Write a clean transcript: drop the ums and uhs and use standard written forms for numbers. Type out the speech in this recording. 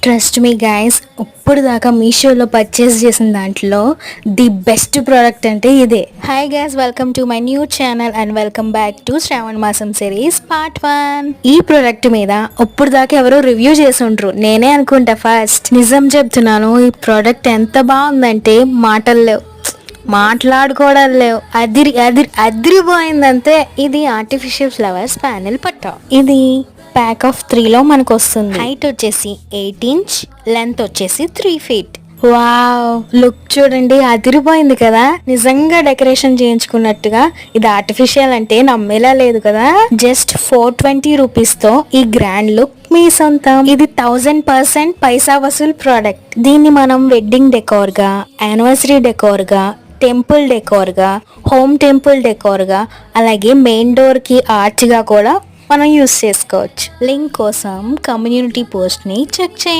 Trust me guys, ఇప్పుడు దాకా మీషోలో పర్చేస్ చేసిన దాంట్లో ది బెస్ట్ ప్రోడక్ట్ అంటే ఇదే. Hi guys, welcome to my new channel and welcome back to Shravana masam series part 1. ఈ ప్రోడక్ట్ మీద ఇప్పుడు దాకా ఎవరో రివ్యూ చేసి ఉంటారు, నేనే అనుకుంటా ఫస్ట్. నిజం చెప్తున్నాను, ఈ ప్రోడక్ట్ ఎంత బాగుందంటే మాటలు లేవు, మాట్లాడుకోవడం లేవు. అదిరిపోయిందంతే. ఇది ఆర్టిఫిషియల్ ఫ్లవర్స్ ప్యానెల్ పట్ట. ఇది ప్యాక్ ఆఫ్ 3లో మనకు వస్తుంది. హైట్ వచ్చేసి 8 ఇంచ్, లెంత్ వచ్చేసి 3 ఫీట్. వావ్, లుక్ చూడండి, అదిరిపోయింది కదా. నిజంగా డెకరేషన్ చేయించుకున్నట్టుగా. ఇది ఆర్టిఫిషియల్ అంటే నమ్మేలా లేదు కదా. జస్ట్ 420 రూపీస్ తో ఈ గ్రాండ్ లుక్ మీ సొంతం. ఇది 1000% పైసా వసూల్ ప్రోడక్ట్. దీన్ని మనం వెడ్డింగ్ డెకోర్ గా, యానివర్సరీ డెకోర్ గా, టెంపుల్ డెకోర్ గా, హోమ్ టెంపుల్ డెకోర్ గా, అలాగే మెయిన్ డోర్ కి ఆర్చ్ గా కూడా మనం యూస్ చేసుకోవచ్చు. లింక్ కోసం కమ్యూనిటీ పోస్ట్ ని చెక్ చేయండి.